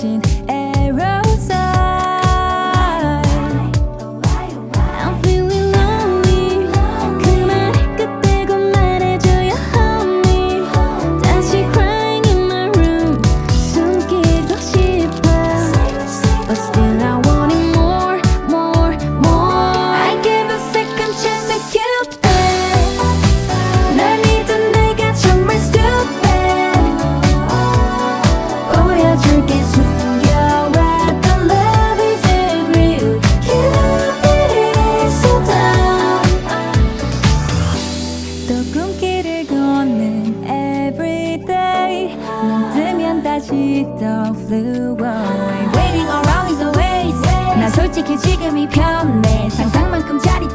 거친 aerosol. I'm feeling lonely. 그 말을 끝대고 말해줘요 honey. 다시 crying in my room. 숨기고 싶어. But still I want it more, more, more. I give a second chance to Cupid. 날 믿은 내가 정말 stupid. 보여줄게 숨겨와 the love isn't real. Cupid is so dumb. 또 꿈길을 걷는 everyday. 눈 뜨면 다시 또 flew away. Waiting around is a waste. 난 솔직히 지금이 편해. 상상만큼 짜릿한